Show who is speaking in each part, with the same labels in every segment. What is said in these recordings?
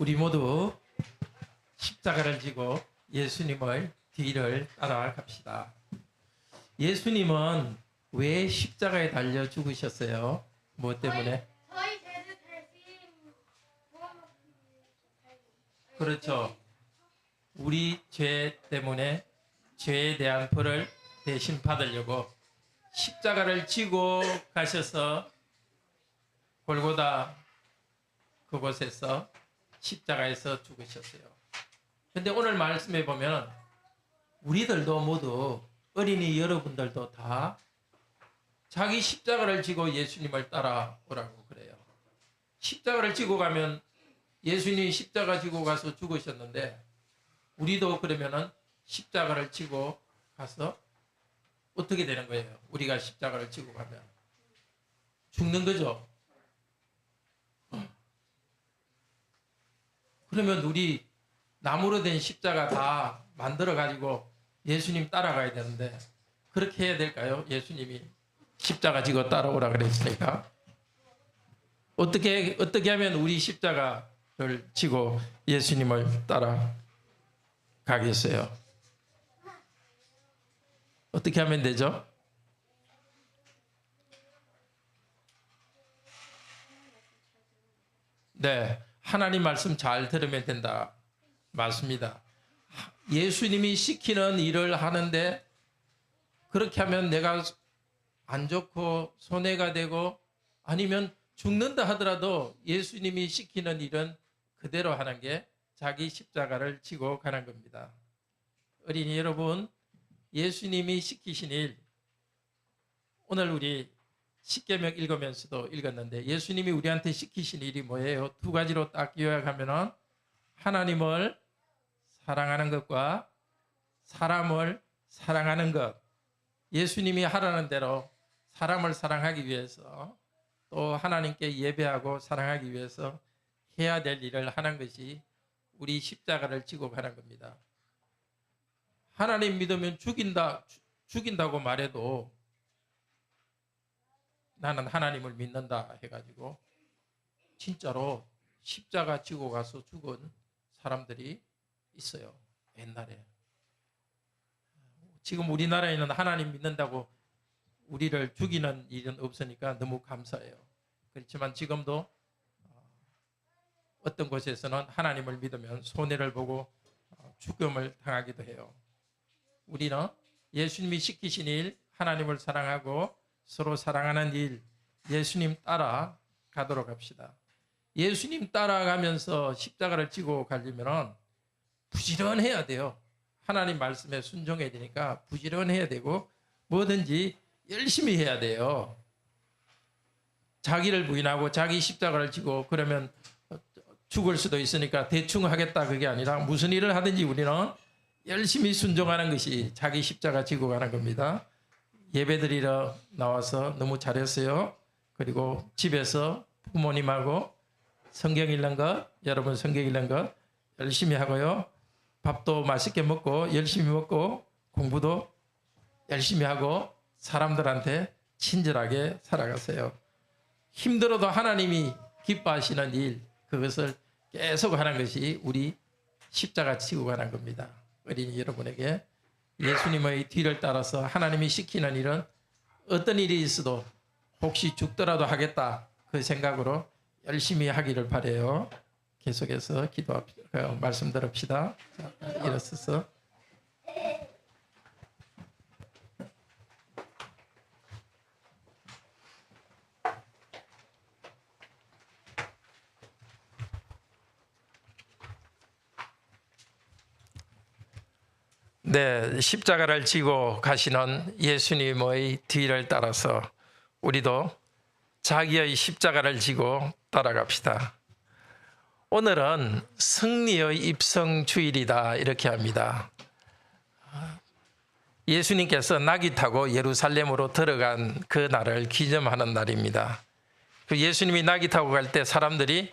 Speaker 1: 우리 모두 십자가를 지고 예수님의 뒤를 따라갑시다. 예수님은 왜 십자가에 달려 죽으셨어요? 무엇 때문에?
Speaker 2: 저희 죄를 대신
Speaker 1: 그렇죠. 우리 죄 때문에 죄에 대한 벌을 대신 받으려고 십자가를 지고 가셔서 골고다 그곳에서 십자가에서 죽으셨어요. 그런데 오늘 말씀해 보면 우리들도 모두 어린이 여러분들도 다 자기 십자가를 지고 예수님을 따라오라고 그래요. 십자가를 지고 가면 예수님이 십자가 지고 가서 죽으셨는데 우리도 그러면은 십자가를 지고 가서 어떻게 되는 거예요? 우리가 십자가를 지고 가면 죽는 거죠. 그러면 우리 나무로 된 십자가 다 만들어 가지고 예수님 따라가야 되는데 그렇게 해야 될까요? 예수님이 십자가 지고 따라오라 그랬으니까 어떻게 하면 우리 십자가를 지고 예수님을 따라가겠어요? 어떻게 하면 되죠? 네, 하나님 말씀 잘 들으면 된다. 맞습니다. 예수님이 시키는 일을 하는데 그렇게 하면 내가 안 좋고 손해가 되고 아니면 죽는다 하더라도 예수님이 시키는 일은 그대로 하는 게 자기 십자가를 지고 가는 겁니다. 어린이 여러분, 예수님이 시키신 일, 오늘 우리 십계명 읽으면서도 읽었는데 예수님이 우리한테 시키신 일이 뭐예요? 두 가지로 딱 요약하면은 하나님을 사랑하는 것과 사람을 사랑하는 것. 예수님이 하라는 대로 사람을 사랑하기 위해서 또 하나님께 예배하고 사랑하기 위해서 해야 될 일을 하는 것이 우리 십자가를 지고 가는 겁니다. 하나님 믿으면 죽인다고 말해도 나는 하나님을 믿는다 해가지고 진짜로 십자가 지고 가서 죽은 사람들이 있어요. 옛날에. 지금 우리나라에는 하나님 믿는다고 우리를 죽이는 일은 없으니까 너무 감사해요. 그렇지만 지금도 어떤 곳에서는 하나님을 믿으면 손해를 보고 죽음을 당하기도 해요. 우리는 예수님이 시키신 일, 하나님을 사랑하고 서로 사랑하는 일, 예수님 따라 가도록 합시다. 예수님 따라가면서 십자가를 지고 가려면 부지런해야 돼요. 하나님 말씀에 순종해야 되니까 부지런해야 되고 뭐든지 열심히 해야 돼요. 자기를 부인하고 자기 십자가를 지고 그러면 죽을 수도 있으니까 대충 하겠다 그게 아니라 무슨 일을 하든지 우리는 열심히 순종하는 것이 자기 십자가 지고 가는 겁니다. 예배드리러 나와서 너무 잘했어요. 그리고 집에서 부모님하고 성경 읽는 것, 여러분 성경 읽는 것 열심히 하고요. 밥도 맛있게 먹고 열심히 먹고 공부도 열심히 하고 사람들한테 친절하게 살아가세요. 힘들어도 하나님이 기뻐하시는 일, 그것을 계속 하는 것이 우리 십자가 지고 가는 겁니다. 어린이 여러분에게 예수님의 뒤를 따라서 하나님이 시키는 일은 어떤 일이 있어도 혹시 죽더라도 하겠다 그 생각으로 열심히 하기를 바라요. 계속해서 기도합시다. 말씀 들읍시다. 자, 일어서서 네, 십자가를 지고 가시는 예수님의 뒤를 따라서 우리도 자기의 십자가를 지고 따라갑시다. 오늘은 승리의 입성주일이다 이렇게 합니다. 예수님께서 나귀 타고 예루살렘으로 들어간 그 날을 기념하는 날입니다. 예수님이 나귀 타고 갈 때 사람들이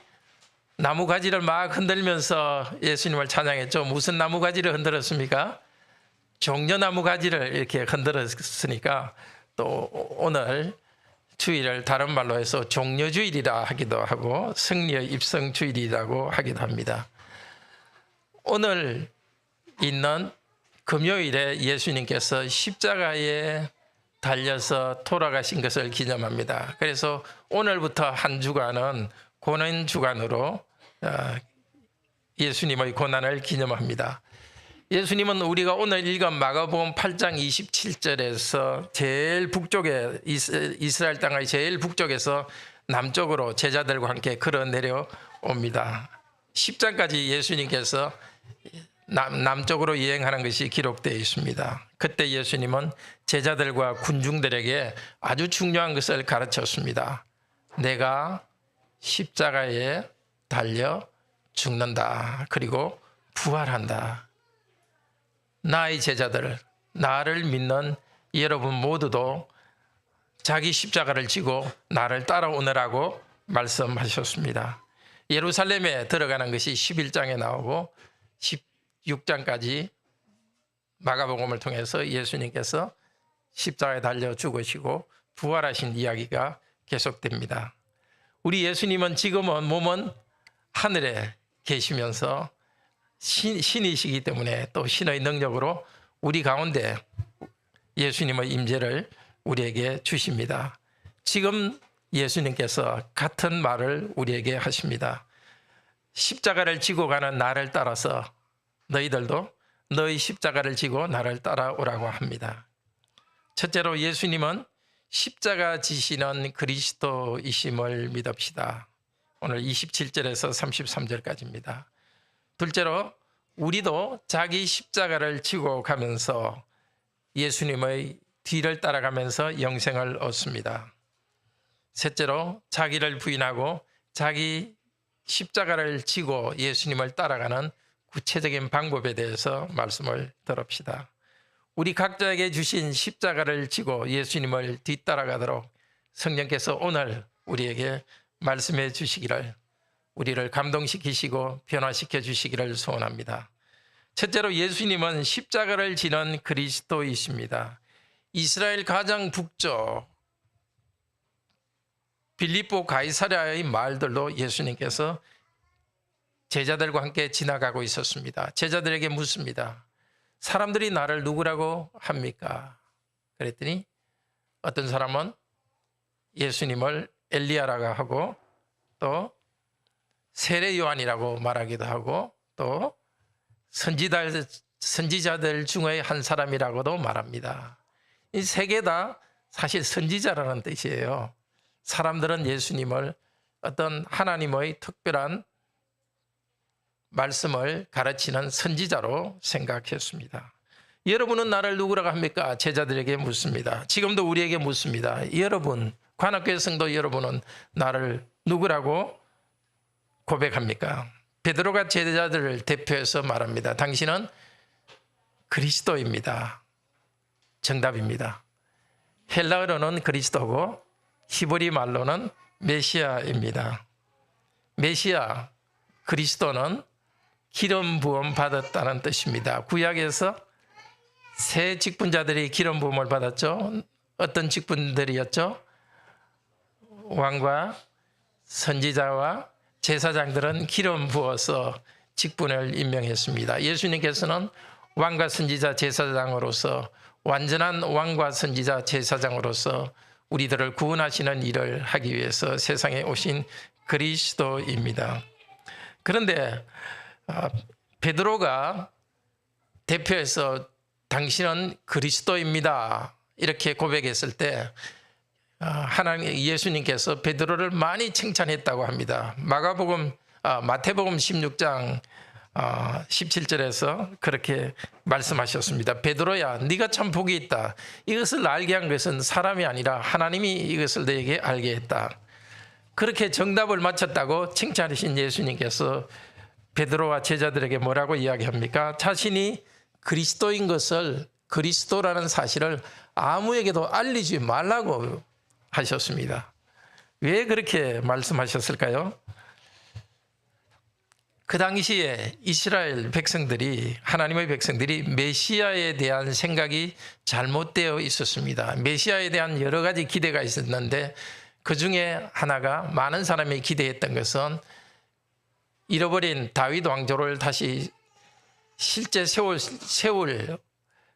Speaker 1: 나무가지를 막 흔들면서 예수님을 찬양했죠. 무슨 나무가지를 흔들었습니까? 종려나무 가지를 이렇게 흔들었으니까 또 오늘 주일을 다른 말로 해서 종려주일이라 하기도 하고 승리의 입성주일이라고 하기도 합니다. 오늘 있는 금요일에 예수님께서 십자가에 달려서 돌아가신 것을 기념합니다. 그래서 오늘부터 한 주간은 고난 주간으로 예수님의 고난을 기념합니다. 예수님은 우리가 오늘 읽은 마가복음 8장 27절에서 제일 북쪽에 이스라엘 땅의 제일 북쪽에서 남쪽으로 제자들과 함께 걸어 내려옵니다. 10장까지 예수님께서 남쪽으로 여행하는 것이 기록되어 있습니다. 그때 예수님은 제자들과 군중들에게 아주 중요한 것을 가르쳤습니다. 내가 십자가에 달려 죽는다. 그리고 부활한다. 나의 제자들, 나를 믿는 여러분 모두도 자기 십자가를 지고 나를 따라오느라고 말씀하셨습니다. 예루살렘에 들어가는 것이 11장에 나오고 16장까지 마가복음을 통해서 예수님께서 십자가에 달려 죽으시고 부활하신 이야기가 계속됩니다. 우리 예수님은 지금은 몸은 하늘에 계시면서 신이시기 때문에 또 신의 능력으로 우리 가운데 예수님의 임재를 우리에게 주십니다. 지금 예수님께서 같은 말을 우리에게 하십니다. 십자가를 지고 가는 나를 따라서 너희들도 너희 십자가를 지고 나를 따라오라고 합니다. 첫째로 예수님은 십자가 지시는 그리스도이심을 믿읍시다. 오늘 27절에서 33절까지입니다. 둘째로 우리도 자기 십자가를 지고 가면서 예수님의 뒤를 따라가면서 영생을 얻습니다. 셋째로 자기를 부인하고 자기 십자가를 지고 예수님을 따라가는 구체적인 방법에 대해서 말씀을 들읍시다. 우리 각자에게 주신 십자가를 지고 예수님을 뒤따라가도록 성령께서 오늘 우리에게 말씀해 주시기를, 우리를 감동시키시고 변화시켜 주시기를 소원합니다. 첫째로 예수님은 십자가를 지는 그리스도이십니다. 이스라엘 가장 북쪽 빌립보 가이사랴의 마을들도 예수님께서 제자들과 함께 지나가고 있었습니다. 제자들에게 묻습니다. 사람들이 나를 누구라고 합니까? 그랬더니 어떤 사람은 예수님을 엘리야라고 하고 또 세례 요한이라고 말하기도 하고 또 선지자들 중의 한 사람이라고도 말합니다. 이 세 개 다 사실 선지자라는 뜻이에요. 사람들은 예수님을 어떤 하나님의 특별한 말씀을 가르치는 선지자로 생각했습니다. 여러분은 나를 누구라고 합니까? 제자들에게 묻습니다. 지금도 우리에게 묻습니다. 여러분, 관악교회 성도 여러분은 나를 누구라고 고백합니까? 베드로가 제자들을 대표해서 말합니다. 당신은 그리스도입니다. 정답입니다. 헬라어로는 그리스도고 히브리 말로는 메시아입니다. 메시아, 그리스도는 기름 부음 받았다는 뜻입니다. 구약에서 세 직분자들이 기름 부음을 받았죠. 어떤 직분들이었죠? 왕과 선지자와 제사장들은 기름 부어서 직분을 임명했습니다. 예수님께서는 왕과 선지자 제사장으로서 완전한 왕과 선지자 제사장으로서 우리들을 구원하시는 일을 하기 위해서 세상에 오신 그리스도입니다. 그런데 베드로가 대표해서 당신은 그리스도입니다 이렇게 고백했을 때 하나님 예수님께서 베드로를 많이 칭찬했다고 합니다. 마태복음 16장 17절에서 그렇게 말씀하셨습니다. 베드로야, 네가 참 복이 있다. 이것을 알게 한 것은 사람이 아니라 하나님이 이것을 너에게 알게 했다. 그렇게 정답을 맞췄다고 칭찬하신 예수님께서 베드로와 제자들에게 뭐라고 이야기합니까? 자신이 그리스도인 것을, 그리스도라는 사실을 아무에게도 알리지 말라고 하셨습니다. 왜 그렇게 말씀하셨을까요? 그 당시에 이스라엘 백성들이, 하나님의 백성들이 메시아에 대한 생각이 잘못되어 있었습니다. 메시아에 대한 여러 가지 기대가 있었는데 그 중에 하나가 많은 사람이 기대했던 것은 잃어버린 다윗 왕조를 다시 실제 세울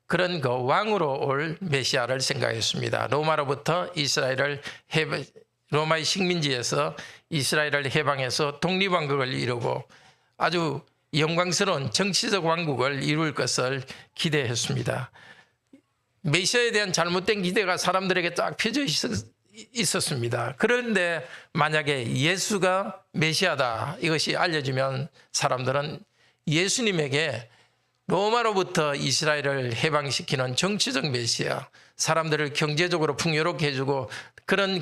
Speaker 1: 그런 그 왕으로 올 메시아를 생각했습니다. 로마로부터 로마의 식민지에서 이스라엘을 해방해서 독립왕국을 이루고 아주 영광스러운 정치적 왕국을 이룰 것을 기대했습니다. 메시아에 대한 잘못된 기대가 사람들에게 쫙 펴져 있었습니다. 그런데 만약에 예수가 메시아다 이것이 알려지면 사람들은 예수님에게 로마로부터 이스라엘을 해방시키는 정치적 메시아, 사람들을 경제적으로 풍요롭게 해주고 그런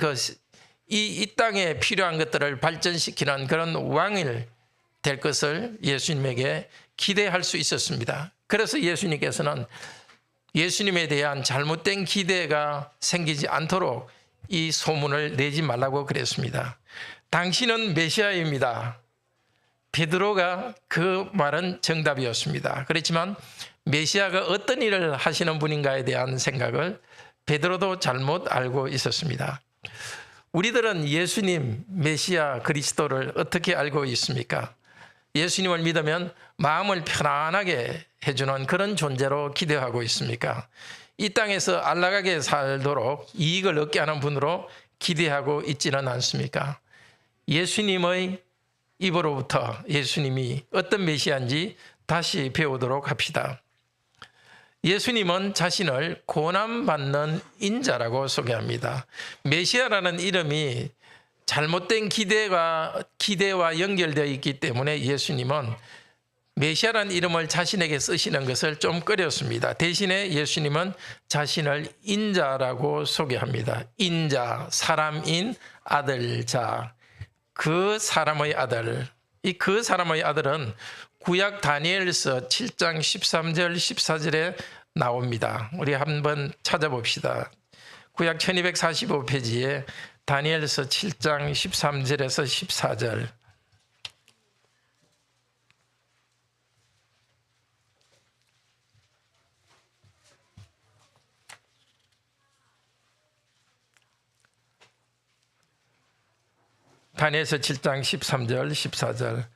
Speaker 1: 이 땅에 필요한 것들을 발전시키는 그런 왕이 될 것을 예수님에게 기대할 수 있었습니다. 그래서 예수님께서는 예수님에 대한 잘못된 기대가 생기지 않도록 이 소문을 내지 말라고 그랬습니다. 당신은 메시아입니다. 베드로가 그 말은 정답이었습니다. 그렇지만 메시아가 어떤 일을 하시는 분인가에 대한 생각을 베드로도 잘못 알고 있었습니다. 우리들은 예수님 메시아 그리스도를 어떻게 알고 있습니까? 예수님을 믿으면 마음을 편안하게 해주는 그런 존재로 기대하고 있습니까? 이 땅에서 안락하게 살도록 이익을 얻게 하는 분으로 기대하고 있지는 않습니까? 예수님의 입으로부터 예수님이 어떤 메시아인지 다시 배우도록 합시다. 예수님은 자신을 고난받는 인자라고 소개합니다. 메시아라는 이름이 잘못된 기대와 연결되어 있기 때문에 예수님은 메시아라는 이름을 자신에게 쓰시는 것을 좀 꺼렸습니다. 대신에 예수님은 자신을 인자라고 소개합니다. 인자, 사람인 아들 자, 그 사람의 아들. 이 그 사람의 아들은 구약 다니엘서 7장 13절 14절에 나옵니다. 우리 한번 찾아봅시다. 구약 1245페이지에 다니엘서 7장 13절에서 14절. 다니엘서 7장 13절 14절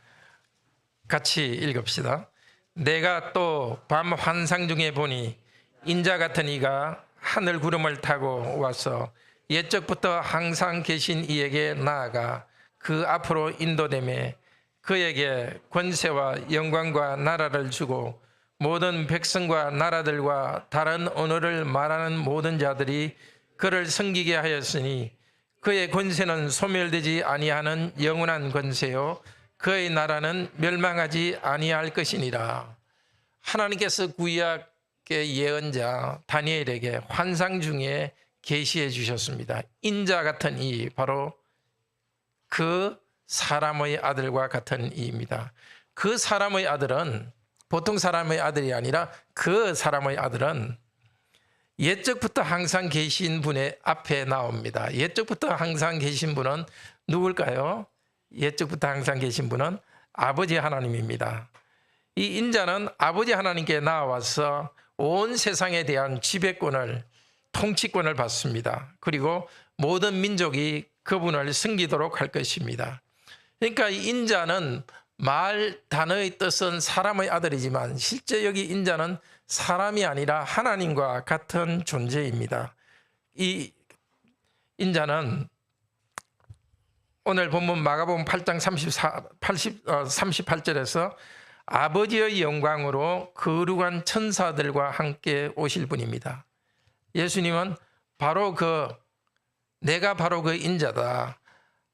Speaker 1: 같이 읽읍시다. 내가 또 밤 환상 중에 보니 인자 같은 이가 하늘 구름을 타고 와서 옛적부터 항상 계신 이에게 나아가 그 앞으로 인도되매 그에게 권세와 영광과 나라를 주고 모든 백성과 나라들과 다른 언어를 말하는 모든 자들이 그를 섬기게 하였으니 그의 권세는 소멸되지 아니하는 영원한 권세요 그의 나라는 멸망하지 아니할 것이니라. 하나님께서 구약의 예언자 다니엘에게 환상 중에 계시해 주셨습니다. 인자 같은 이, 바로 그 사람의 아들과 같은 이입니다. 그 사람의 아들은 보통 사람의 아들이 아니라 그 사람의 아들은 옛적부터 항상 계신 분의 앞에 나옵니다. 옛적부터 항상 계신 분은 누굴까요? 옛적부터 항상 계신 분은 아버지 하나님입니다. 이 인자는 아버지 하나님께 나와서 온 세상에 대한 지배권을, 통치권을 받습니다. 그리고 모든 민족이 그분을 섬기도록 할 것입니다. 그러니까 이 인자는 말 단어의 뜻은 사람의 아들이지만 실제 여기 인자는 사람이 아니라 하나님과 같은 존재입니다. 이 인자는 오늘 본문 마가복음 8장 38절에서 아버지의 영광으로 거룩한 천사들과 함께 오실 분입니다. 예수님은 내가 바로 그 인자다.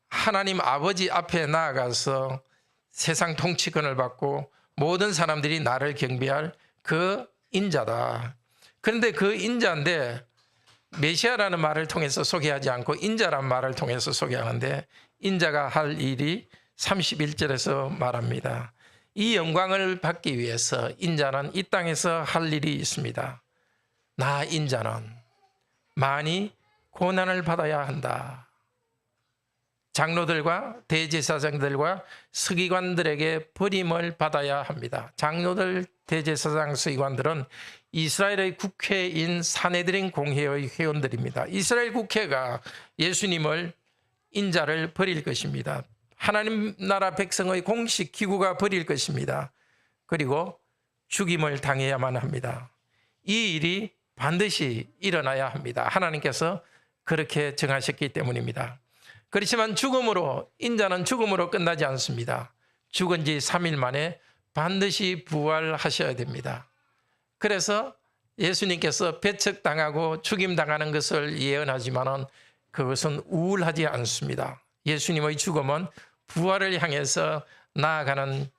Speaker 1: 하나님 아버지 앞에 나아가서 세상 통치권을 받고 모든 사람들이 나를 경배할 그 인자다. 그런데 그 인자인데 메시아라는 말을 통해서 소개하지 않고 인자라는 말을 통해서 소개하는데 인자가 할 일이 31절에서 말합니다. 이 영광을 받기 위해서 인자는 이 땅에서 할 일이 있습니다. 나 인자는 많이 고난을 받아야 한다. 장로들과 대제사장들과 서기관들에게 버림을 받아야 합니다. 장로들, 대제사장, 서기관들은 이스라엘의 국회인 사내들인 공회의 회원들입니다. 이스라엘 국회가 예수님을 인자를 버릴 것입니다. 하나님 나라 백성의 공식 기구가 버릴 것입니다. 그리고 죽임을 당해야만 합니다. 이 일이 반드시 일어나야 합니다. 하나님께서 그렇게 정하셨기 때문입니다. 그렇지만 인자는 죽음으로 끝나지 않습니다. 죽은 지 3일 만에 반드시 부활하셔야 됩니다. 그래서 예수님께서 배척당하고 죽임당하는 것을 예언하지만은 그것은 우울하지 않습니다. 예수님의 죽음은 부활을 향해서 나아가는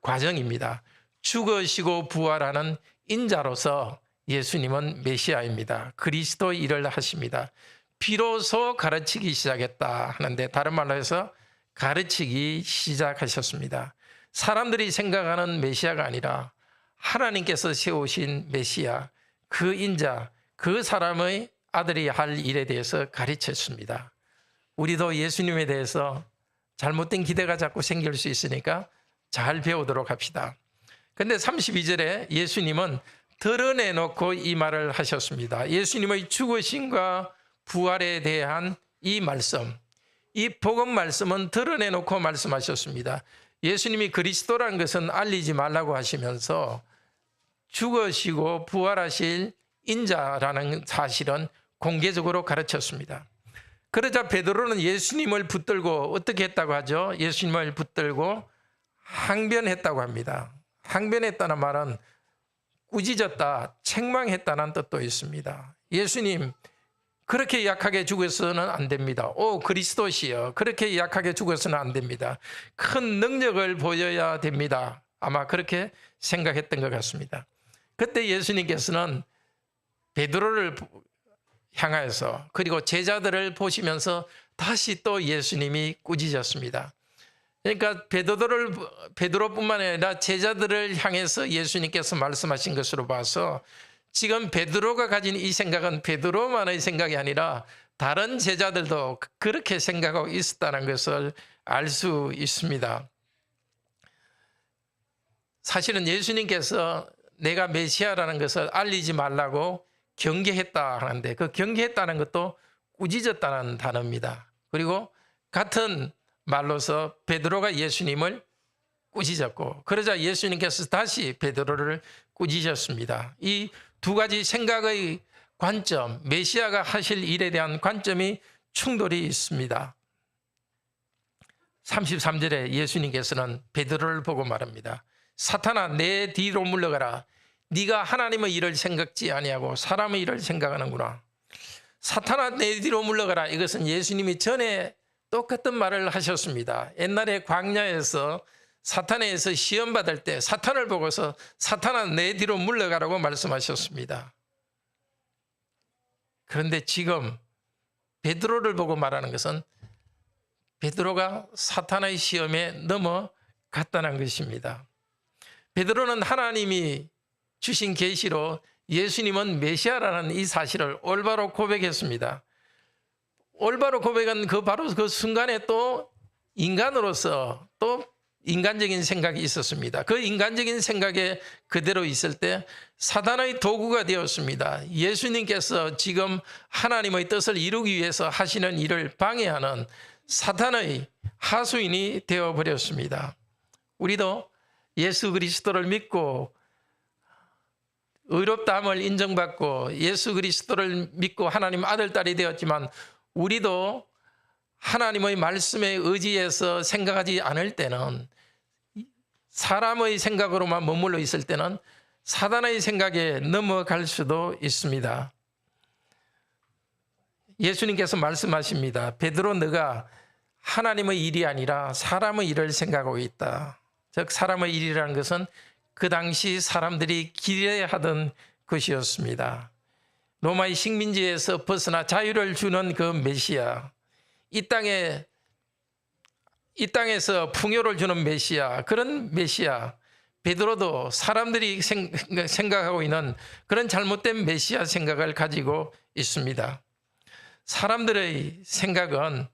Speaker 1: 과정입니다. 죽으시고 부활하는 인자로서 예수님은 메시아입니다. 그리스도 일을 하십니다. 비로소 가르치기 시작했다 하는데 다른 말로 해서 가르치기 시작하셨습니다. 사람들이 생각하는 메시아가 아니라 하나님께서 세우신 메시아, 그 인자, 그 사람의 아들이 할 일에 대해서 가르쳤습니다. 우리도 예수님에 대해서 잘못된 기대가 자꾸 생길 수 있으니까 잘 배우도록 합시다. 근데 32절에 예수님은 드러내놓고 이 말을 하셨습니다. 예수님의 죽으심과 부활에 대한 이 말씀, 이 복음 말씀은 드러내놓고 말씀하셨습니다. 예수님이 그리스도라는 것은 알리지 말라고 하시면서 죽으시고 부활하실 인자라는 사실은 공개적으로 가르쳤습니다. 그러자 베드로는 예수님을 붙들고 어떻게 했다고 하죠? 예수님을 붙들고 항변했다고 합니다. 항변했다는 말은 꾸짖었다, 책망했다는 뜻도 있습니다. 예수님, 그렇게 약하게 죽어서는 안 됩니다. 오 그리스도시여, 그렇게 약하게 죽어서는 안 됩니다. 큰 능력을 보여야 됩니다. 아마 그렇게 생각했던 것 같습니다. 그때 예수님께서는 베드로를 향하여서 그리고 제자들을 보시면서 다시 또 예수님이 꾸짖었습니다. 그러니까 베드로뿐만 아니라 제자들을 향해서 예수님께서 말씀하신 것으로 봐서 지금 베드로가 가진 이 생각은 베드로만의 생각이 아니라 다른 제자들도 그렇게 생각하고 있었다는 것을 알 수 있습니다. 사실은 예수님께서 내가 메시아라는 것을 알리지 말라고 경계했다 하는데 그 경계했다는 것도 꾸짖었다는 단어입니다. 그리고 같은 말로서 베드로가 예수님을 꾸짖었고 그러자 예수님께서 다시 베드로를 꾸짖었습니다. 이 두 가지 생각의 관점, 메시아가 하실 일에 대한 관점이 충돌이 있습니다. 33절에 예수님께서는 베드로를 보고 말합니다. 사탄아 내 뒤로 물러가라. 네가 하나님의 일을 생각지 아니하고 사람의 일을 생각하는구나. 사탄아 내 뒤로 물러가라. 이것은 예수님이 전에 똑같은 말을 하셨습니다. 옛날에 광야에서 사탄에서 시험받을 때 사탄을 보고서 사탄아 내 뒤로 물러가라고 말씀하셨습니다. 그런데 지금 베드로를 보고 말하는 것은 베드로가 사탄의 시험에 넘어갔다는 것입니다. 베드로는 하나님이 주신 계시로 예수님은 메시아라는 이 사실을 올바로 고백했습니다. 올바로 고백한 바로 그 순간에 또 인간으로서 또 인간적인 생각이 있었습니다. 그 인간적인 생각에 그대로 있을 때 사단의 도구가 되었습니다. 예수님께서 지금 하나님의 뜻을 이루기 위해서 하시는 일을 방해하는 사탄의 하수인이 되어버렸습니다. 우리도 예수 그리스도를 믿고 의롭다함을 인정받고 예수 그리스도를 믿고 하나님 아들, 딸이 되었지만 우리도 하나님의 말씀에 의지해서 생각하지 않을 때는 사람의 생각으로만 머물러 있을 때는 사단의 생각에 넘어갈 수도 있습니다. 예수님께서 말씀하십니다. 베드로 너가 하나님의 일이 아니라 사람의 일을 생각하고 있다. 즉 사람의 일이라는 것은 그 당시 사람들이 기대하던 것이었습니다. 로마의 식민지에서 벗어나 자유를 주는 그 메시아, 이 땅에서 풍요를 주는 메시아, 그런 메시아, 베드로도 사람들이 생각하고 있는 그런 잘못된 메시아 생각을 가지고 있습니다. 사람들의 생각은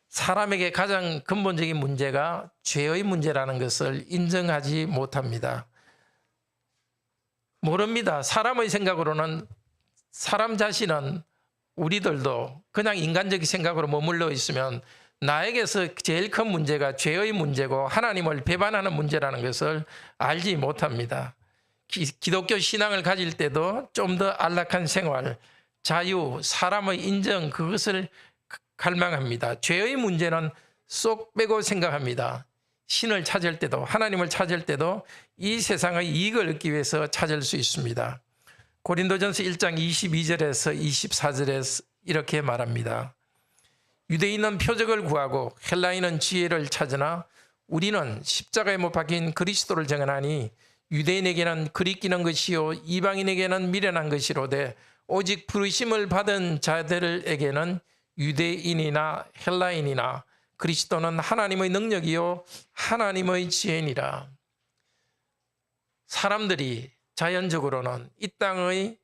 Speaker 1: 사람에게 가장 근본적인 문제가 죄의 문제라는 것을 인정하지 못합니다. 모릅니다. 사람의 생각으로는 사람 자신은 우리들도 그냥 인간적인 생각으로 머물러 있으면 나에게서 제일 큰 문제가 죄의 문제고 하나님을 배반하는 문제라는 것을 알지 못합니다. 기독교 신앙을 가질 때도 좀 더 안락한 생활, 자유, 사람의 인정, 그것을 갈망합니다. 죄의 문제는 쏙 빼고 생각합니다. 신을 찾을 때도, 하나님을 찾을 때도 이 세상의 이익을 얻기 위해서 찾을 수 있습니다. 고린도전서 1장 22절에서 24절에 이렇게 말합니다. 유대인은 표적을 구하고 헬라인은 지혜를 찾으나 우리는 십자가에 못 박힌 그리스도를 정하니 유대인에게는 그리끼는 것이요 이방인에게는 미련한 것이로되 오직 부르심을 받은 자들에게는 유대인이나 헬라인이나 그리스도는 하나님의 능력이요 하나님의 지혜니라. 사람들이 자연적으로는 이 땅의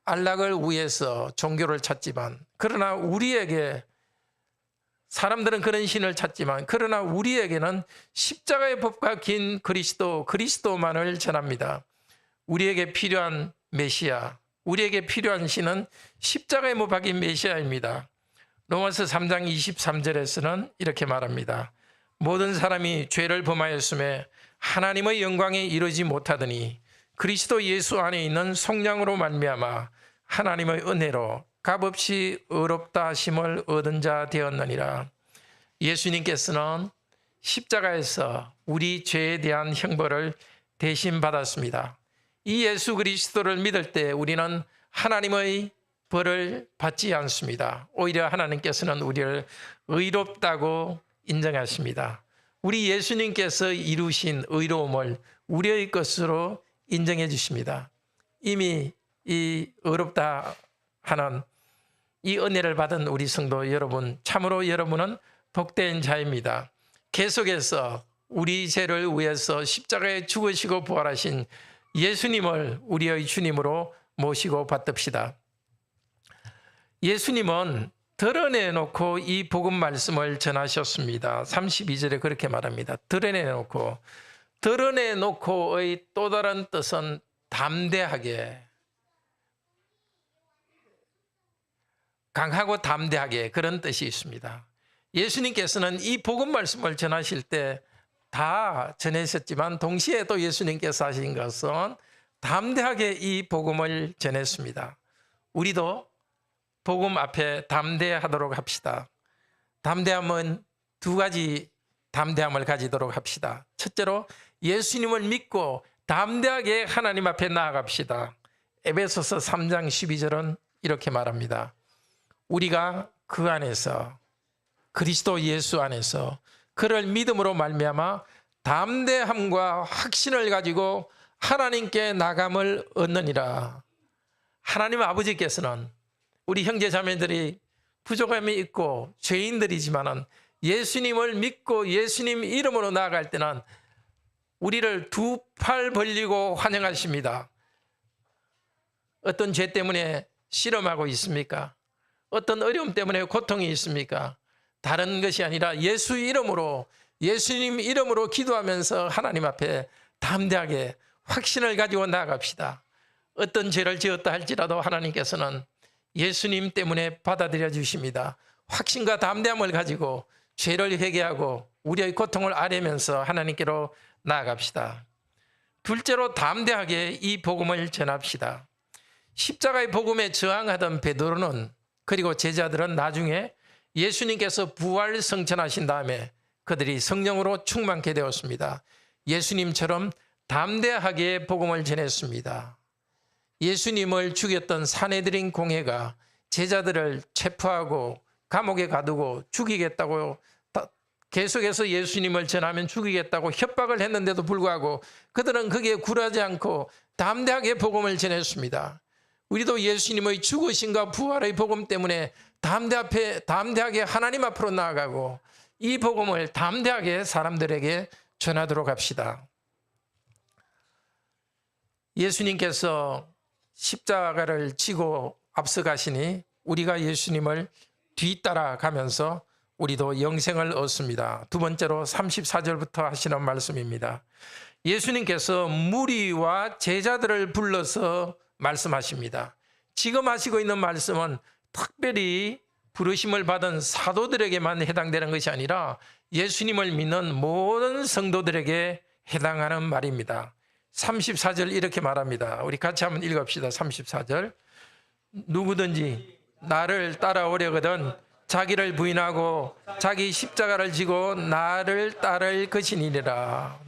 Speaker 1: 안락을 위해서 종교를 찾지만, 그러나 우리에게, 사람들은 그런 신을 찾지만 그러나 우리에게는 십자가의 법과 긴 그리스도만을 전합니다. 우리에게 필요한 메시아, 우리에게 필요한 신은 십자가에 못 박힌 메시아입니다. 로마서 3장 23절에서는 이렇게 말합니다. 모든 사람이 죄를 범하였음에 하나님의 영광에 이르지 못하더니 그리스도 예수 안에 있는 성령으로 말미암아 하나님의 은혜로 값없이 의롭다 하심을 얻은 자 되었느니라. 예수님께서는 십자가에서 우리 죄에 대한 형벌을 대신 받았습니다. 이 예수 그리스도를 믿을 때 우리는 하나님의 벌을 받지 않습니다. 오히려 하나님께서는 우리를 의롭다고 인정하십니다. 우리 예수님께서 이루신 의로움을 우리의 것으로 인정해 주십니다. 이미 이 의롭다 하는 이 은혜를 받은 우리 성도 여러분, 참으로 여러분은 복된 자입니다. 계속해서 우리 죄를 위해서 십자가에 죽으시고 부활하신 예수님을 우리의 주님으로 모시고 받듭시다. 예수님은 드러내놓고 이 복음 말씀을 전하셨습니다. 32절에 그렇게 말합니다. 드러내놓고의 또 다른 뜻은 담대하게, 강하고 담대하게, 그런 뜻이 있습니다. 예수님께서는 이 복음 말씀을 전하실 때 다 전하셨지만 동시에 또 예수님께서 하신 것은 담대하게 이 복음을 전했습니다. 우리도 복음 앞에 담대하도록 합시다. 담대함은 두 가지 담대함을 가지도록 합시다. 첫째로 예수님을 믿고 담대하게 하나님 앞에 나아갑시다. 에베소서 3장 12절은 이렇게 말합니다. 우리가 그 안에서, 그리스도 예수 안에서 그를 믿음으로 말미암아 담대함과 확신을 가지고 하나님께 나감을 얻느니라. 하나님 아버지께서는 우리 형제 자매들이 부족함이 있고 죄인들이지만은 예수님을 믿고 예수님 이름으로 나아갈 때는 우리를 두 팔 벌리고 환영하십니다. 어떤 죄 때문에 실험하고 있습니까? 어떤 어려움 때문에 고통이 있습니까? 다른 것이 아니라 예수 이름으로, 예수님 이름으로 기도하면서 하나님 앞에 담대하게 확신을 가지고 나아갑시다. 어떤 죄를 지었다 할지라도 하나님께서는 예수님 때문에 받아들여 주십니다. 확신과 담대함을 가지고 죄를 회개하고 우리의 고통을 아뢰면서 하나님께로 나아갑시다. 둘째로 담대하게 이 복음을 전합시다. 십자가의 복음에 저항하던 베드로는, 그리고 제자들은 나중에 예수님께서 부활 성천하신 다음에 그들이 성령으로 충만케 되었습니다. 예수님처럼 담대하게 복음을 전했습니다. 예수님을 죽였던 산헤드린 공회가 제자들을 체포하고 감옥에 가두고 죽이겠다고, 계속해서 예수님을 전하면 죽이겠다고 협박을 했는데도 불구하고 그들은 거기에 굴하지 않고 담대하게 복음을 전했습니다. 우리도 예수님의 죽으심과 부활의 복음 때문에 담대하게 하나님 앞으로 나아가고 이 복음을 담대하게 사람들에게 전하도록 합시다. 예수님께서 십자가를 지고 앞서가시니 우리가 예수님을 뒤따라가면서 우리도 영생을 얻습니다. 두 번째로 34절부터 하시는 말씀입니다. 예수님께서 무리와 제자들을 불러서 말씀하십니다. 지금 하시고 있는 말씀은 특별히 부르심을 받은 사도들에게만 해당되는 것이 아니라 예수님을 믿는 모든 성도들에게 해당하는 말입니다. 34절 이렇게 말합니다. 우리 같이 한번 읽읍시다. 34절. 누구든지 나를 따라오려거든 자기를 부인하고 자기 십자가를 지고 나를 따를 것이니라.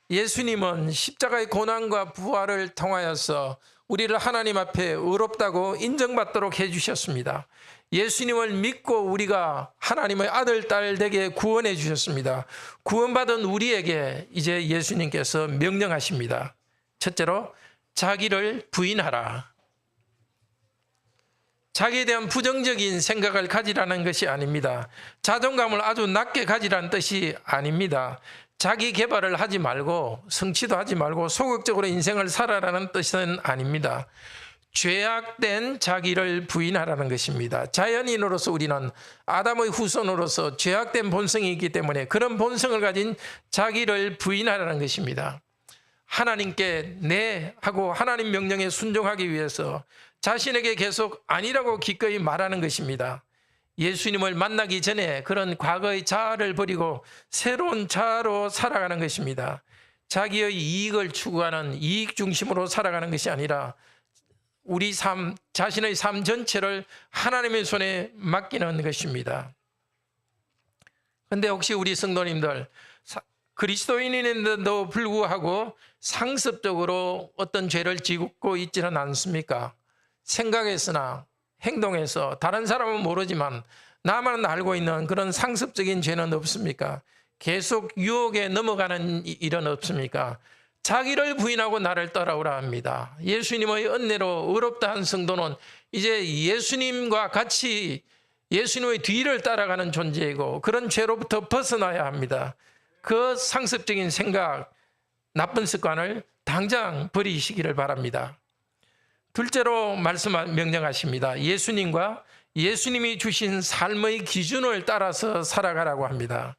Speaker 1: 예수님은 십자가의 고난과 부활을 통하여서 우리를 하나님 앞에 의롭다고 인정받도록 해주셨습니다. 예수님을 믿고 우리가 하나님의 아들, 딸 되게 구원해 주셨습니다. 구원받은 우리에게 이제 예수님께서 명령하십니다. 첫째로 자기를 부인하라. 자기에 대한 부정적인 생각을 가지라는 것이 아닙니다. 자존감을 아주 낮게 가지라는 뜻이 아닙니다. 자기 개발을 하지 말고 성취도 하지 말고 소극적으로 인생을 살아라는 뜻은 아닙니다. 죄악된 자기를 부인하라는 것입니다. 자연인으로서 우리는 아담의 후손으로서 죄악된 본성이 있기 때문에 그런 본성을 가진 자기를 부인하라는 것입니다. 하나님께 네 하고 하나님 명령에 순종하기 위해서 자신에게 계속 아니라고 기꺼이 말하는 것입니다. 예수님을 만나기 전에 그런 과거의 자아를 버리고 새로운 자아로 살아가는 것입니다. 자기의 이익을 추구하는 이익 중심으로 살아가는 것이 아니라 우리 삶, 자신의 삶 전체를 하나님의 손에 맡기는 것입니다. 그런데 혹시 우리 성도님들 그리스도인인데도 불구하고 상습적으로 어떤 죄를 짓고 있지는 않습니까? 생각에서나 행동에서 다른 사람은 모르지만 나만 알고 있는 그런 상습적인 죄는 없습니까? 계속 유혹에 넘어가는 일은 없습니까? 자기를 부인하고 나를 따라오라 합니다. 예수님의 은혜로 의롭다 한 성도는 이제 예수님과 같이 예수님의 뒤를 따라가는 존재이고 그런 죄로부터 벗어나야 합니다. 그 상습적인 생각, 나쁜 습관을 당장 버리시기를 바랍니다. 둘째로 명령하십니다. 예수님과 예수님이 주신 삶의 기준을 따라서 살아가라고 합니다.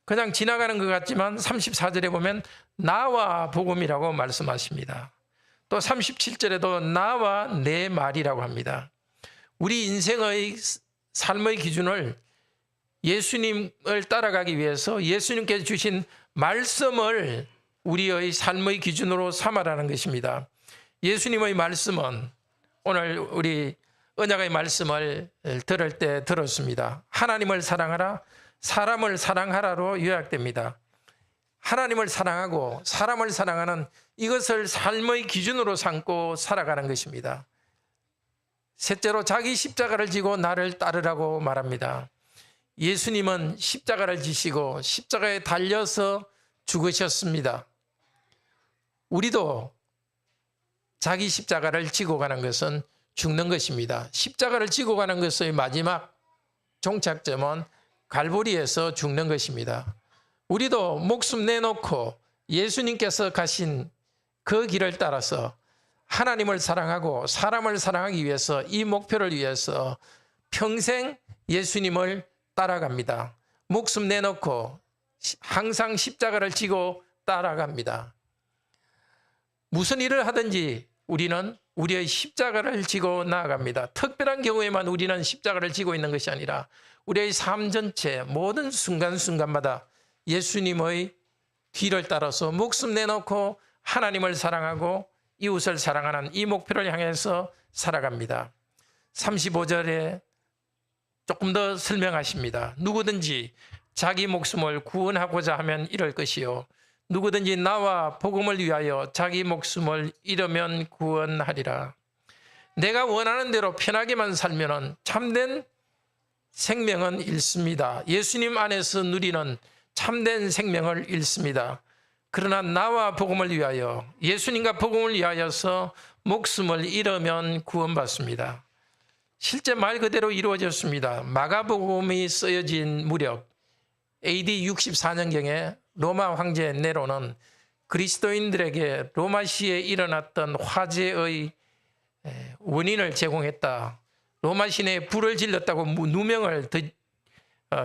Speaker 1: 그냥 지나가는 것 같지만 34절에 보면 나와 복음이라고 말씀하십니다. 또 37절에도 나와 내 말이라고 합니다. 우리 인생의 삶의 기준을 예수님을 따라가기 위해서 예수님께서 주신 말씀을 우리의 삶의 기준으로 삼아라는 것입니다. 예수님의 말씀은 오늘 우리 언약의 말씀을 들을 때 들었습니다. 하나님을 사랑하라, 사람을 사랑하라로 요약됩니다. 하나님을 사랑하고 사람을 사랑하는 이것을 삶의 기준으로 삼고 살아가는 것입니다. 셋째로 자기 십자가를 지고 나를 따르라고 말합니다. 예수님은 십자가를 지시고 십자가에 달려서 죽으셨습니다. 우리도 자기 십자가를 지고 가는 것은 죽는 것입니다. 십자가를 지고 가는 것의 마지막 종착점은 갈보리에서 죽는 것입니다. 우리도 목숨 내놓고 예수님께서 가신 그 길을 따라서 하나님을 사랑하고 사람을 사랑하기 위해서 이 목표를 위해서 평생 예수님을 따라갑니다. 목숨 내놓고 항상 십자가를 지고 따라갑니다. 무슨 일을 하든지 우리는 우리의 십자가를 지고 나아갑니다. 특별한 경우에만 우리는 십자가를 지고 있는 것이 아니라 우리의 삶 전체 모든 순간순간마다 예수님의 뒤를 따라서 목숨 내놓고 하나님을 사랑하고 이웃을 사랑하는 이 목표를 향해서 살아갑니다. 35절에 조금 더 설명하십니다. 누구든지 자기 목숨을 구원하고자 하면 이럴 것이요 누구든지 나와 복음을 위하여 자기 목숨을 잃으면 구원하리라. 내가 원하는 대로 편하게만 살면 참된 생명은 잃습니다. 예수님 안에서 누리는 참된 생명을 잃습니다. 그러나 나와 복음을 위하여 예수님과 복음을 위하여서 목숨을 잃으면 구원받습니다. 실제 말 그대로 이루어졌습니다. 마가복음이 쓰여진 무렵 AD 64년경에 로마 황제 네로는 그리스도인들에게 로마시에 일어났던 화재의 원인을 제공했다. 로마 시내에 불을 질렀다고 누명을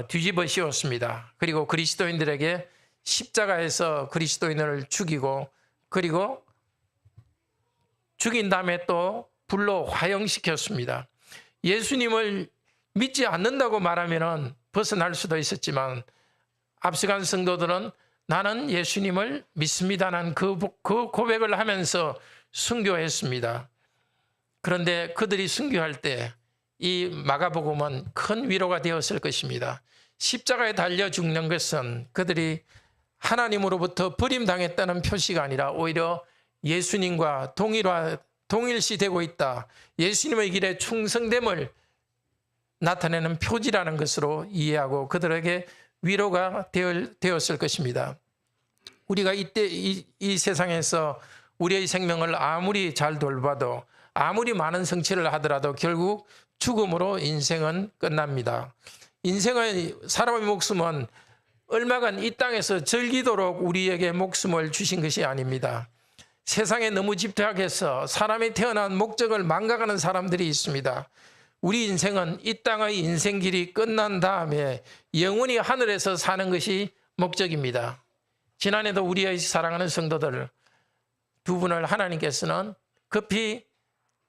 Speaker 1: 뒤집어 씌웠습니다. 그리고 그리스도인들에게 십자가에서 그리스도인을 죽이고 그리고 죽인 다음에 또 불로 화형시켰습니다. 예수님을 믿지 않는다고 말하면 벗어날 수도 있었지만 앞서간 성도들은 나는 예수님을 믿습니다는 그 고백을 하면서 순교했습니다. 그런데 그들이 순교할 때 이 마가복음은 큰 위로가 되었을 것입니다. 십자가에 달려 죽는 것은 그들이 하나님으로부터 버림당했다는 표시가 아니라 오히려 예수님과 동일시되고 있다. 예수님의 길에 충성됨을 나타내는 표지라는 것으로 이해하고 그들에게 위로가 되었을 것입니다. 우리가 이때 이 세상에서 우리의 생명을 아무리 잘 돌봐도 아무리 많은 성취를 하더라도 결국 죽음으로 인생은 끝납니다. 사람의 목숨은 얼마간 이 땅에서 즐기도록 우리에게 목숨을 주신 것이 아닙니다. 세상에 너무 집착해서 사람이 태어난 목적을 망각하는 사람들이 있습니다. 우리 인생은 이 땅의 인생길이 끝난 다음에 영원히 하늘에서 사는 것이 목적입니다. 지난해도 우리의 사랑하는 성도들 두 분을 하나님께서는 급히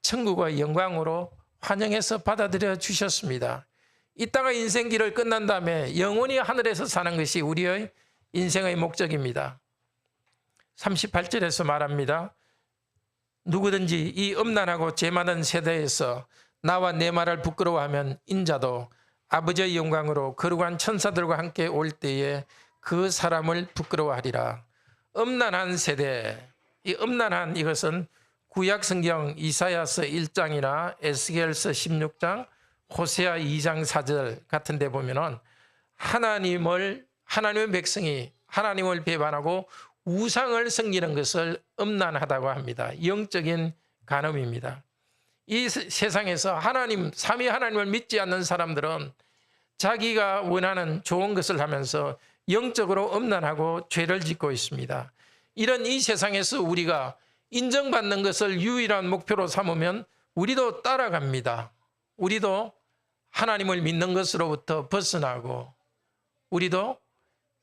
Speaker 1: 천국의 영광으로 환영해서 받아들여 주셨습니다. 이 땅의 인생길을 끝난 다음에 영원히 하늘에서 사는 것이 우리의 인생의 목적입니다. 38절에서 말합니다. 누구든지 이 음란하고 죄 많은 세대에서 나와 내 말을 부끄러워하면 인자도 아버지의 영광으로 거룩한 천사들과 함께 올 때에 그 사람을 부끄러워하리라. 음란한 세대, 이 음란한 이것은 구약 성경 이사야서 1장이나 에스겔서 16장, 호세아 2장 4절 같은 데 보면은 하나님의 백성이 하나님을 배반하고 우상을 섬기는 것을 음란하다고 합니다. 영적인 간음입니다. 이 세상에서 삼위 하나님을 믿지 않는 사람들은 자기가 원하는 좋은 것을 하면서 영적으로 음란하고 죄를 짓고 있습니다. 이런 이 세상에서 우리가 인정받는 것을 유일한 목표로 삼으면 우리도 따라갑니다. 우리도 하나님을 믿는 것으로부터 벗어나고 우리도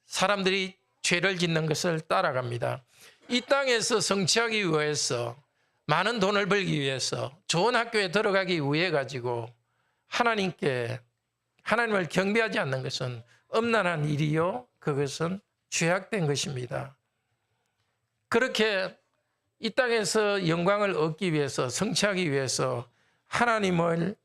Speaker 1: 사람들이 죄를 짓는 것을 따라갑니다. 이 땅에서 성취하기 위해서 많은 돈을 벌기 위해서 좋은 학교에 들어가기 위해 가지고 하나님을 경배하지 않는 것은 음란한 일이요. 그것은 죄악된 것입니다. 그렇게 이 땅에서 영광을 얻기 위해서 성취하기 위해서 하나님을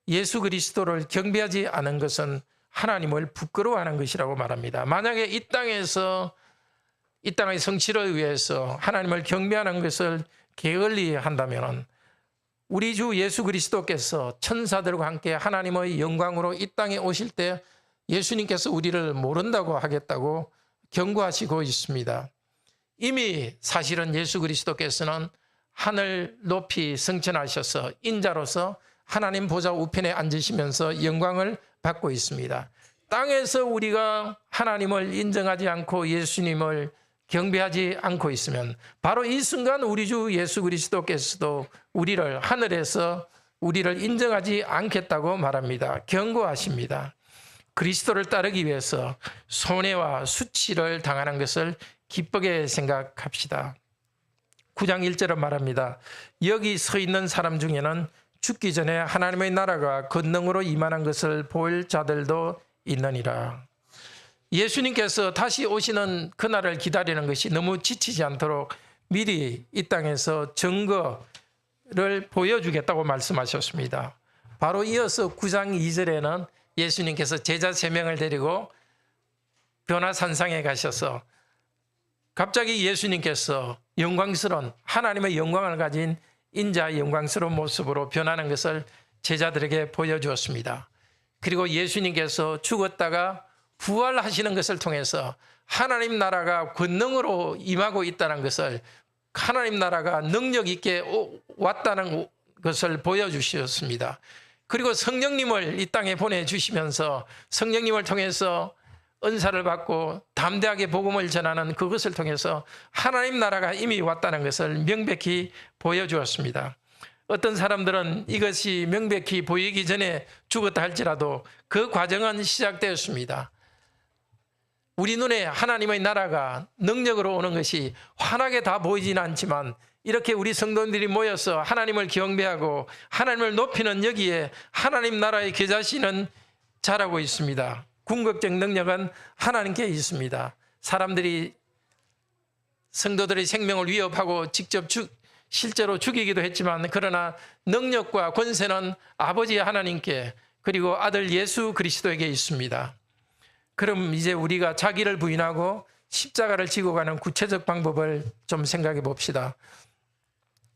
Speaker 1: 예수 그리스도를 경배하지 않은 것은 하나님을 부끄러워하는 것이라고 말합니다. 만약에 이 땅의 성취를 위해서 하나님을 경배하는 것을 게을리한다면 우리 주 예수 그리스도께서 천사들과 함께 하나님의 영광으로 이 땅에 오실 때 예수님께서 우리를 모른다고 하겠다고 경고하시고 있습니다. 이미 사실은 예수 그리스도께서는 하늘 높이 승천하셔서 인자로서 하나님 보좌 우편에 앉으시면서 영광을 받고 있습니다. 땅에서 우리가 하나님을 인정하지 않고 예수님을 경배하지 않고 있으면 바로 이 순간 우리 주 예수 그리스도께서도 우리를 하늘에서 우리를 인정하지 않겠다고 말합니다. 경고하십니다. 그리스도를 따르기 위해서 손해와 수치를 당하는 것을 기쁘게 생각합시다. 9장 1절은 말합니다. 여기 서 있는 사람 중에는 죽기 전에 하나님의 나라가 권능으로 임하는 것을 볼 자들도 있느니라. 예수님께서 다시 오시는 그날을 기다리는 것이 너무 지치지 않도록 미리 이 땅에서 증거를 보여주겠다고 말씀하셨습니다. 바로 이어서 9장 2절에는 예수님께서 제자 3명을 데리고 변화산상에 가셔서 갑자기 예수님께서 영광스러운 하나님의 영광을 가진 인자의 영광스러운 모습으로 변하는 것을 제자들에게 보여주었습니다. 그리고 예수님께서 죽었다가 부활하시는 것을 통해서 하나님 나라가 권능으로 임하고 있다는 것을, 하나님 나라가 능력 있게 왔다는 것을 보여주셨습니다. 그리고 성령님을 이 땅에 보내주시면서 성령님을 통해서 은사를 받고 담대하게 복음을 전하는 그것을 통해서 하나님 나라가 이미 왔다는 것을 명백히 보여주었습니다. 어떤 사람들은 이것이 명백히 보이기 전에 죽었다 할지라도 그 과정은 시작되었습니다. 우리 눈에 하나님의 나라가 능력으로 오는 것이 환하게 다 보이지는 않지만 이렇게 우리 성도들이 모여서 하나님을 경배하고 하나님을 높이는 여기에 하나님 나라의 계자신은 잘하고 있습니다. 궁극적 능력은 하나님께 있습니다. 사람들이 성도들의 생명을 위협하고 직접 실제로 죽이기도 했지만 그러나 능력과 권세는 아버지 하나님께 그리고 아들 예수 그리스도에게 있습니다. 그럼 이제 우리가 자기를 부인하고 십자가를 지고 가는 구체적 방법을 좀 생각해 봅시다.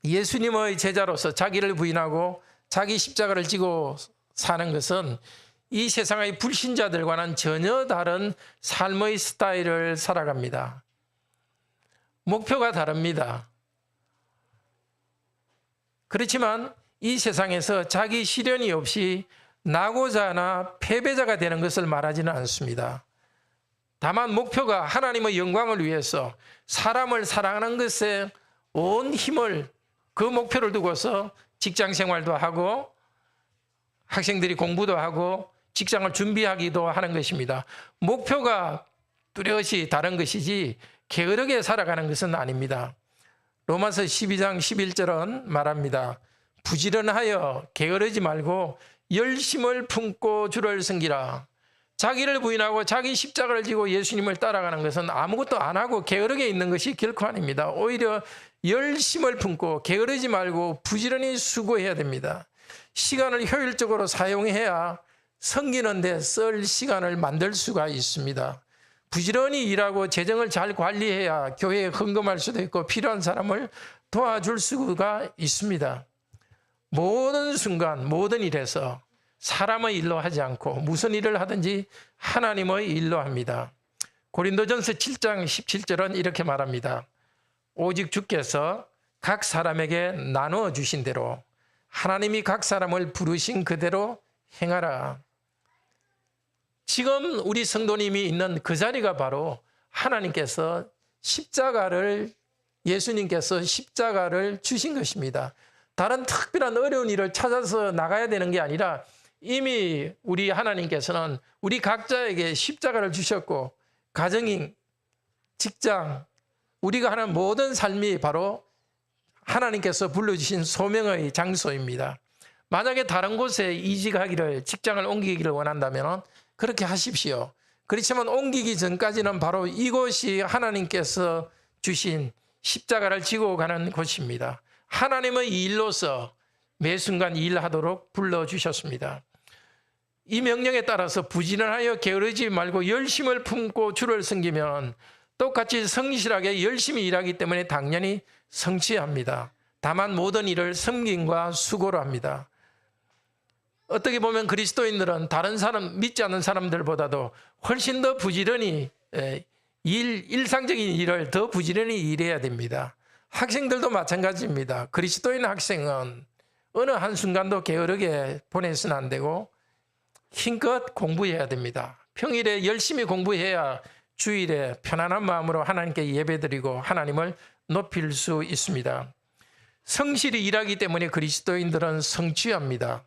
Speaker 1: 예수님의 제자로서 자기를 부인하고 자기 십자가를 지고 사는 것은 이 세상의 불신자들과는 전혀 다른 삶의 스타일을 살아갑니다. 목표가 다릅니다. 그렇지만 이 세상에서 자기 시련이 없이 낙오자나 패배자가 되는 것을 말하지는 않습니다. 다만 목표가 하나님의 영광을 위해서 사람을 사랑하는 것에 온 힘을 그 목표를 두고서 직장 생활도 하고 학생들이 공부도 하고 직장을 준비하기도 하는 것입니다. 목표가 뚜렷이 다른 것이지 게으르게 살아가는 것은 아닙니다. 로마서 12장 11절은 말합니다. 부지런하여 게으르지 말고 열심을 품고 주를 섬기라. 자기를 부인하고 자기 십자가를 지고 예수님을 따라가는 것은 아무것도 안 하고 게으르게 있는 것이 결코 아닙니다. 오히려 열심을 품고 게으르지 말고 부지런히 수고해야 됩니다. 시간을 효율적으로 사용해야 섬기는 데 쓸 시간을 만들 수가 있습니다. 부지런히 일하고 재정을 잘 관리해야 교회에 헌금할 수도 있고 필요한 사람을 도와줄 수가 있습니다. 모든 순간 모든 일에서 사람의 일로 하지 않고 무슨 일을 하든지 하나님의 일로 합니다. 고린도전서 7장 17절은 이렇게 말합니다. 오직 주께서 각 사람에게 나누어 주신 대로 하나님이 각 사람을 부르신 그대로 행하라. 지금 우리 성도님이 있는 그 자리가 바로 하나님께서 예수님께서 십자가를 주신 것입니다. 다른 특별한 어려운 일을 찾아서 나가야 되는 게 아니라 이미 우리 하나님께서는 우리 각자에게 십자가를 주셨고 가정인, 직장, 우리가 하는 모든 삶이 바로 하나님께서 불러주신 소명의 장소입니다. 만약에 다른 곳에 이직하기를, 직장을 옮기기를 원한다면 그렇게 하십시오. 그렇지만 옮기기 전까지는 바로 이곳이 하나님께서 주신 십자가를 지고 가는 곳입니다. 하나님의 일로서 매 순간 일하도록 불러주셨습니다. 이 명령에 따라서 부지런하여 게으르지 말고 열심을 품고 주를 섬기면 똑같이 성실하게 열심히 일하기 때문에 당연히 성취합니다. 다만 모든 일을 섬김과 수고로 합니다. 어떻게 보면 그리스도인들은 다른 사람, 믿지 않는 사람들보다도 훨씬 더 부지런히 일상적인 일을 더 부지런히 일해야 됩니다. 학생들도 마찬가지입니다. 그리스도인 학생은 어느 한순간도 게으르게 보내서는 안 되고 힘껏 공부해야 됩니다. 평일에 열심히 공부해야 주일에 편안한 마음으로 하나님께 예배드리고 하나님을 높일 수 있습니다. 성실히 일하기 때문에 그리스도인들은 성취합니다.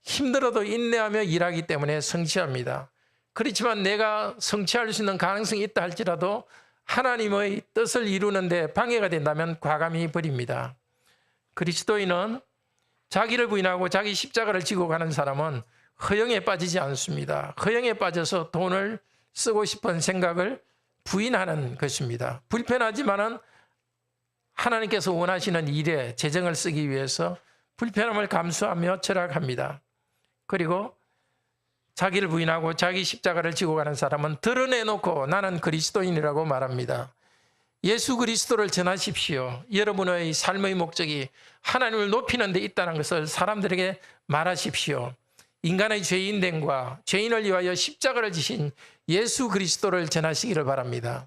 Speaker 1: 힘들어도 인내하며 일하기 때문에 성취합니다. 그렇지만 내가 성취할 수 있는 가능성이 있다 할지라도 하나님의 뜻을 이루는 데 방해가 된다면 과감히 버립니다. 그리스도인은 자기를 부인하고 자기 십자가를 지고 가는 사람은 허영에 빠지지 않습니다. 허영에 빠져서 돈을 쓰고 싶은 생각을 부인하는 것입니다. 불편하지만은 하나님께서 원하시는 일에 재정을 쓰기 위해서 불편함을 감수하며 절약합니다. 그리고 자기를 부인하고 자기 십자가를 지고 가는 사람은 드러내놓고 나는 그리스도인이라고 말합니다. 예수 그리스도를 전하십시오. 여러분의 삶의 목적이 하나님을 높이는 데 있다는 것을 사람들에게 말하십시오. 인간의 죄인됨과 죄인을 위하여 십자가를 지신 예수 그리스도를 전하시기를 바랍니다.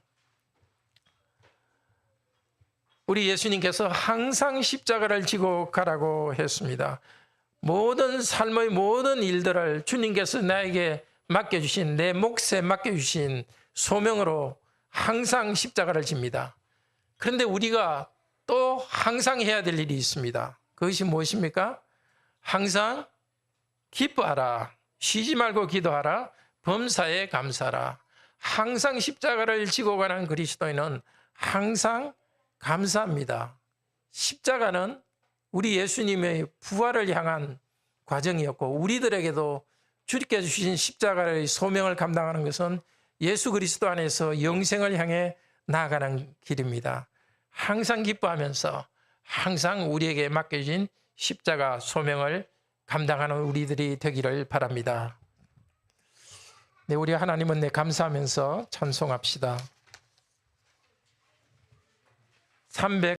Speaker 1: 우리 예수님께서 항상 십자가를 지고 가라고 했습니다. 모든 삶의 모든 일들을 주님께서 나에게 맡겨주신, 내 몫에 맡겨주신 소명으로 항상 십자가를 집니다. 그런데 우리가 또 항상 해야 될 일이 있습니다. 그것이 무엇입니까? 항상 기뻐하라, 쉬지 말고 기도하라, 범사에 감사하라. 항상 십자가를 지고 가는 그리스도인은 항상 감사합니다. 십자가는 우리 예수님의 부활을 향한 과정이었고 우리들에게도 주님께서 주신 십자가의 소명을 감당하는 것은 예수 그리스도 안에서 영생을 향해 나아가는 길입니다. 항상 기뻐하면서 항상 우리에게 맡겨진 십자가 소명을 감당하는 우리들이 되기를 바랍니다. 네, 우리 하나님 은혜 감사하면서 찬송합시다.